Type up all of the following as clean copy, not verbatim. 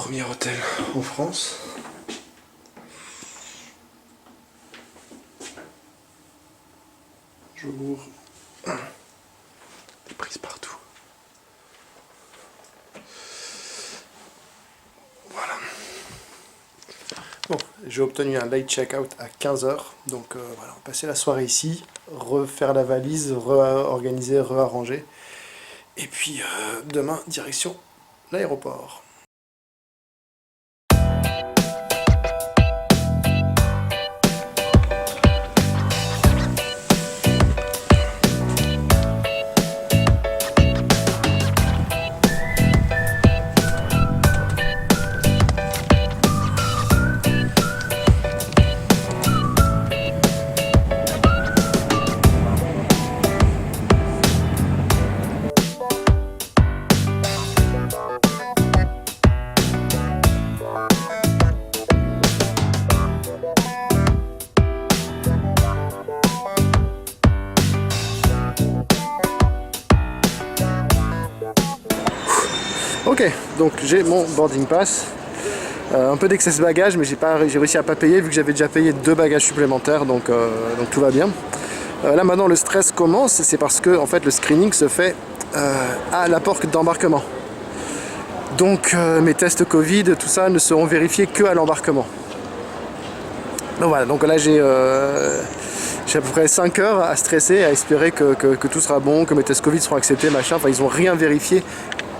premier hôtel en France. J'ouvre. Des prises partout. Voilà. Bon, j'ai obtenu un late check-out à 15 h. Donc voilà, on va passer la soirée ici, refaire la valise, réorganiser, réarranger. Et puis demain, direction l'aéroport. Ok, donc j'ai mon boarding pass, un peu d'excess bagage, mais j'ai réussi à pas payer vu que j'avais déjà payé 2 bagages supplémentaires, donc tout va bien. Là maintenant le stress commence, c'est parce que en fait le screening se fait à la porte d'embarquement. Donc mes tests Covid, tout ça ne seront vérifiés que à l'embarquement. Donc voilà, donc là j'ai à peu près 5 heures à stresser, à espérer que tout sera bon, que mes tests Covid seront acceptés, machin, enfin ils n'ont rien vérifié.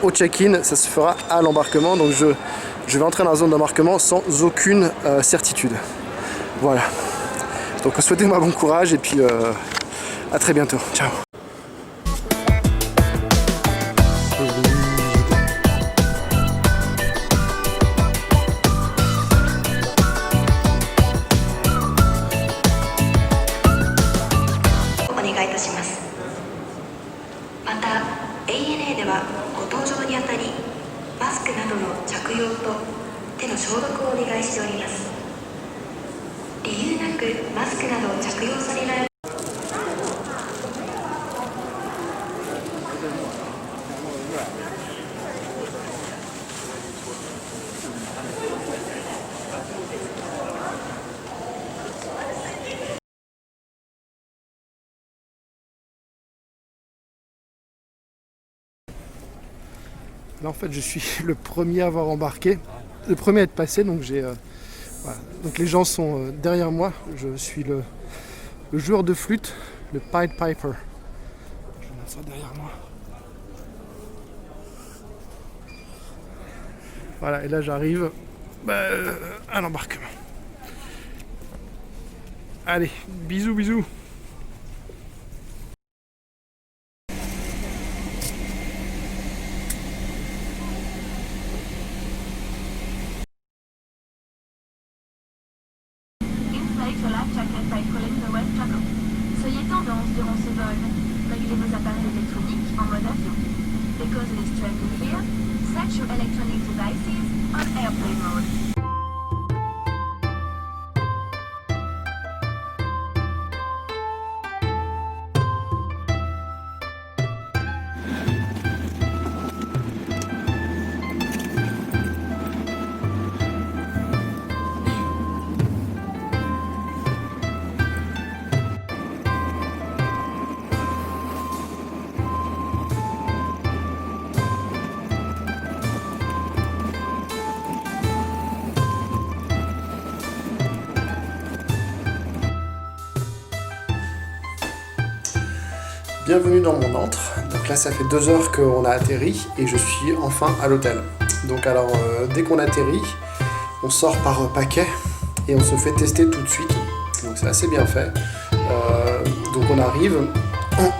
Au check-in, ça se fera à l'embarquement, donc je vais entrer dans la zone d'embarquement sans aucune certitude. Voilà. Donc souhaitez-moi bon courage et puis à très bientôt. Ciao. Là en fait je suis le premier à avoir embarqué, le premier à être passé, donc voilà. Donc les gens sont derrière moi, je suis le joueur de flûte, le Pied Piper. Je vais mettre ça derrière moi. Voilà, et là j'arrive à l'embarquement. Allez, bisous bisous. Soyez tendance durant ce vol. Réglez vos appareils électroniques en mode avion. Because it is trending here, set your electronic devices on airplane mode. Bienvenue dans mon antre. Donc là ça fait 2 heures qu'on a atterri et je suis enfin à l'hôtel. Donc alors dès qu'on atterrit, on sort par paquet et on se fait tester tout de suite. Donc c'est assez bien fait. Donc on arrive,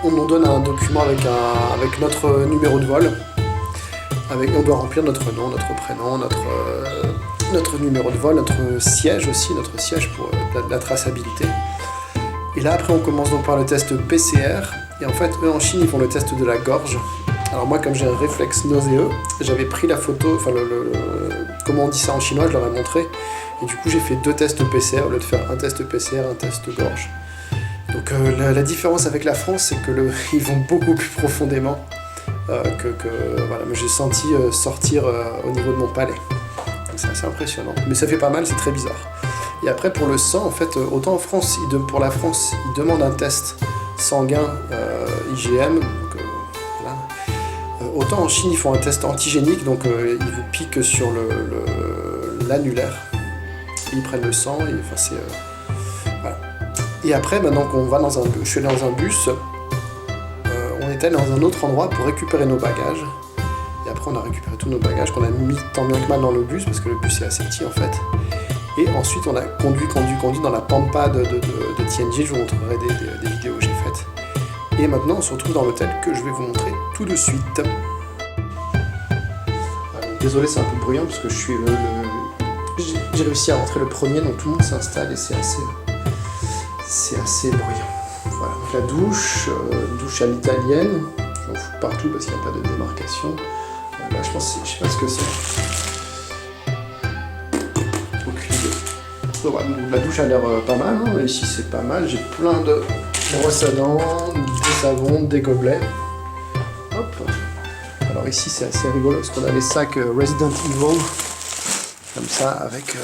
on nous donne un document avec notre numéro de vol. On doit remplir notre nom, notre prénom, notre numéro de vol, notre siège aussi, notre siège pour la traçabilité. Et là après on commence donc par le test PCR. Et en fait, eux en Chine, ils font le test de la gorge. Alors moi, comme j'ai un réflexe nauséeux, j'avais pris la photo, enfin comment on dit ça en chinois, je leur ai montré. Et du coup, j'ai fait 2 tests PCR au lieu de faire un test PCR, un test gorge. Donc la différence avec la France, c'est que ils vont beaucoup plus profondément voilà, j'ai senti sortir au niveau de mon palais. c'est assez impressionnant. Mais ça fait pas mal, c'est très bizarre. Et après, pour le sang, en fait, autant en France, pour la France, ils demandent un test sanguin IgM. Donc, voilà. Autant en Chine, ils font un test antigénique, donc ils vous piquent sur l'annulaire. Ils prennent le sang, et enfin c'est... voilà. Et après, maintenant qu'on va dans un bus, je suis allé dans un bus, on est allé dans un autre endroit pour récupérer nos bagages. Et après, on a récupéré tous nos bagages qu'on a mis tant bien que mal dans le bus, parce que le bus est assez petit en fait. Et ensuite, on a conduit dans la pampa de Tianjin. Je vous montrerai des vidéos que j'ai faites. Et maintenant, on se retrouve dans l'hôtel que je vais vous montrer tout de suite. Alors, désolé, c'est un peu bruyant parce que je suis j'ai réussi à rentrer le premier, donc tout le monde s'installe et c'est assez bruyant. Voilà, donc la douche à l'italienne. J'en fous partout parce qu'il n'y a pas de démarcation. Là, je sais pas ce que c'est. Donc, la douche a l'air pas mal, hein. Ici c'est pas mal, j'ai plein de brosses à dents, des savons, des gobelets. Hop. Alors ici c'est assez rigolo parce qu'on a les sacs Resident Evil, comme ça, avec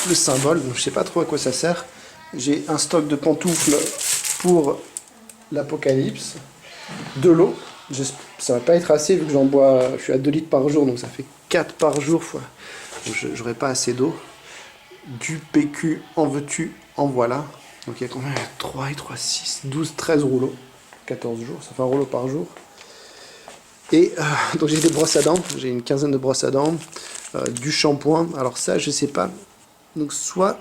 le symbole, donc je sais pas trop à quoi ça sert. J'ai un stock de pantoufles pour l'apocalypse, de l'eau, ça va pas être assez vu que j'en bois, je suis à 2 litres par jour, donc ça fait 4 par jour, j'aurai pas assez d'eau. Du PQ, en veux-tu, en voilà. Donc il y a combien? 3 et 3, 6, 12, 13 rouleaux. 14 jours, ça fait un rouleau par jour. Et donc j'ai des brosses à dents, j'ai une quinzaine de brosses à dents. Du shampoing, alors ça je sais pas. Donc soit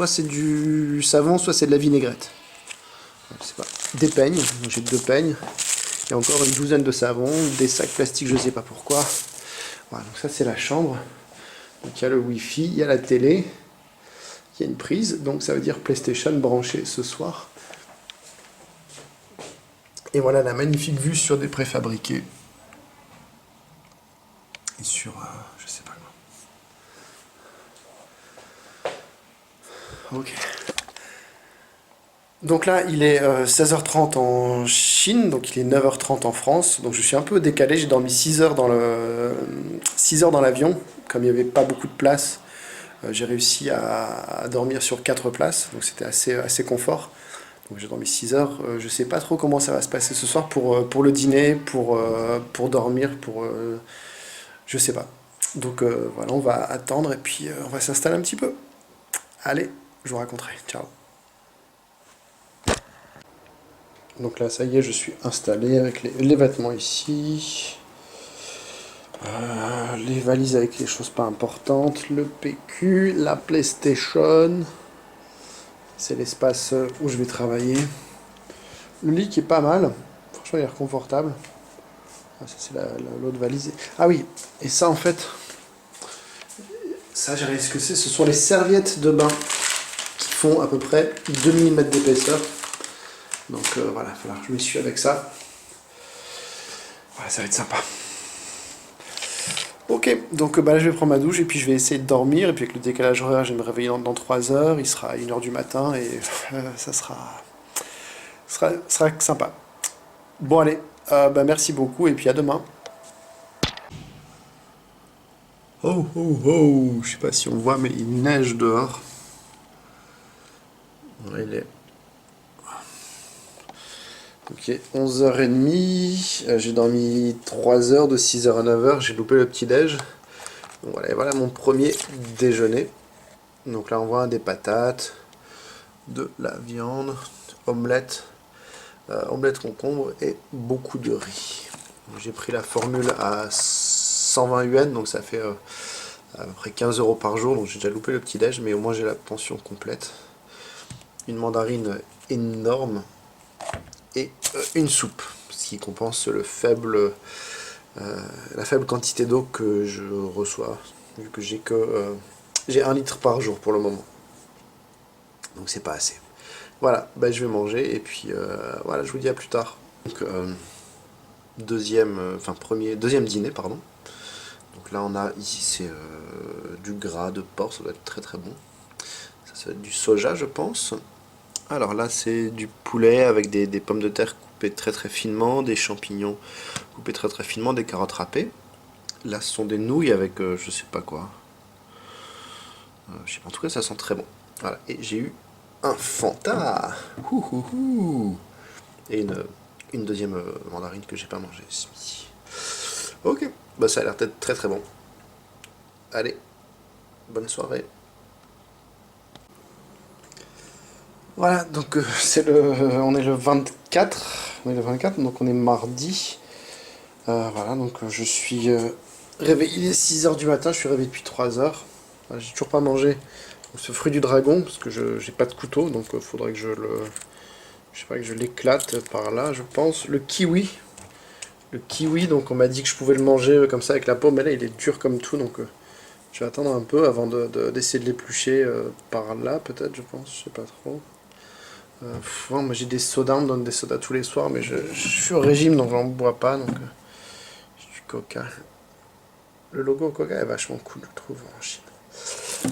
c'est du savon, soit c'est de la vinaigrette. Je sais pas. Des peignes, donc j'ai 2 peignes. Il y a encore une douzaine de savons, des sacs plastiques, je sais pas pourquoi. Voilà, donc ça c'est la chambre. Donc il y a le Wi-Fi, il y a la télé, il y a une prise, donc ça veut dire PlayStation branché ce soir. Et voilà la magnifique vue sur des préfabriqués. Et sur, je sais pas quoi. Ok. Donc là, il est 16h30 en Chine, donc il est 9h30 en France. Donc je suis un peu décalé, j'ai dormi 6 heures dans l'avion. Comme il n'y avait pas beaucoup de place, j'ai réussi à dormir sur 4 places, donc c'était assez confort. Donc j'ai dormi 6 heures. Je sais pas trop comment ça va se passer ce soir pour le dîner, pour dormir, je sais pas. Donc voilà, on va attendre et puis on va s'installer un petit peu. Allez, je vous raconterai. Ciao. Donc là, ça y est, je suis installé avec les vêtements ici. Les valises avec les choses pas importantes, le PQ, la PlayStation, c'est l'espace où je vais travailler. Le lit qui est pas mal, franchement il est confortable. Ah, ça c'est l'autre valise. Ah oui, et ça en fait, ça j'ai regardé ce que c'est, ce sont les serviettes de bain qui font à peu près 2 mm d'épaisseur. Donc voilà, il va falloir que je m'essuie avec ça. Voilà, ça va être sympa. Ok, donc là je vais prendre ma douche et puis je vais essayer de dormir. Et puis avec le décalage horaire, je vais me réveiller dans 3 heures. Il sera 1h du matin et ça sera sympa. Bon allez, merci beaucoup et puis à demain. Oh oh oh, je sais pas si on voit mais il neige dehors. Il est... Ok, 11h30, j'ai dormi 3 heures de 6h à 9h, j'ai loupé le petit-déj. Voilà, et voilà mon premier déjeuner. Donc là on voit des patates, de la viande, omelette, omelette concombre et beaucoup de riz. J'ai pris la formule à 120 yuan, donc ça fait à peu près 15 € par jour, donc j'ai déjà loupé le petit-déj, mais au moins j'ai la pension complète. Une mandarine énorme. Et une soupe, ce qui compense la faible quantité d'eau que je reçois, vu que j'ai 1 litre par jour pour le moment. Donc c'est pas assez. Voilà, je vais manger et puis voilà, je vous dis à plus tard. Donc deuxième dîner, pardon. Donc là on a ici c'est du gras de porc, ça doit être très très bon. Ça va être du soja je pense. Alors là c'est du poulet avec des pommes de terre coupées très très finement, des champignons coupés très très finement, des carottes râpées. Là ce sont des nouilles avec je sais pas quoi. Je sais pas, en tout cas ça sent très bon. Voilà, et j'ai eu un Fanta. Ouh. Et une deuxième mandarine que j'ai pas mangée ce midi. Ok, bah ça a l'air d'être très très bon. Allez, bonne soirée. Voilà, donc on est le 24, donc on est mardi. Voilà, donc je suis réveillé, il est 6h du matin, je suis réveillé depuis 3h. J'ai toujours pas mangé ce fruit du dragon, parce que j'ai pas de couteau, donc il faudrait que je l'éclate par là, je pense. Le kiwi, donc on m'a dit que je pouvais le manger comme ça avec la peau, mais là il est dur comme tout, donc je vais attendre un peu avant d'essayer de l'éplucher par là, peut-être, je pense, je sais pas trop. Moi j'ai des sodas, on me donne des sodas tous les soirs, mais je suis au régime, donc j'en bois pas, donc j'ai du coca. Le logo coca est vachement cool, je trouve, en Chine.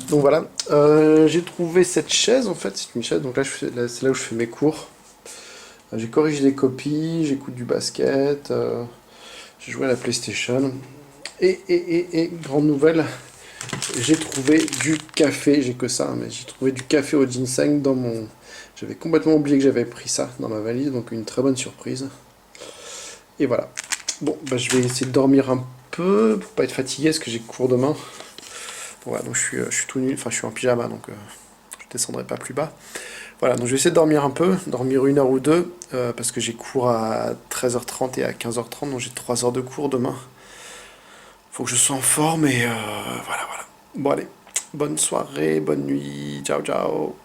Donc voilà, j'ai trouvé cette chaise, en fait, c'est une chaise, donc là c'est là où je fais mes cours. J'ai corrigé des copies, j'écoute du basket, j'ai joué à la PlayStation. Et grande nouvelle, j'ai trouvé du café, j'ai que ça, mais j'ai trouvé du café au ginseng dans mon... J'avais complètement oublié que j'avais pris ça dans ma valise, donc une très bonne surprise. Et voilà. Bon, bah, je vais essayer de dormir un peu, pour pas être fatigué, parce que j'ai cours demain. Voilà, donc je suis tout nu, enfin je suis en pyjama, donc je descendrai pas plus bas. Voilà, donc je vais essayer de dormir un peu, dormir 1 heure ou deux, parce que j'ai cours à 13h30 et à 15h30, donc j'ai 3 heures de cours demain. Faut que je sois en forme et voilà. Bon allez, bonne soirée, bonne nuit, ciao ciao.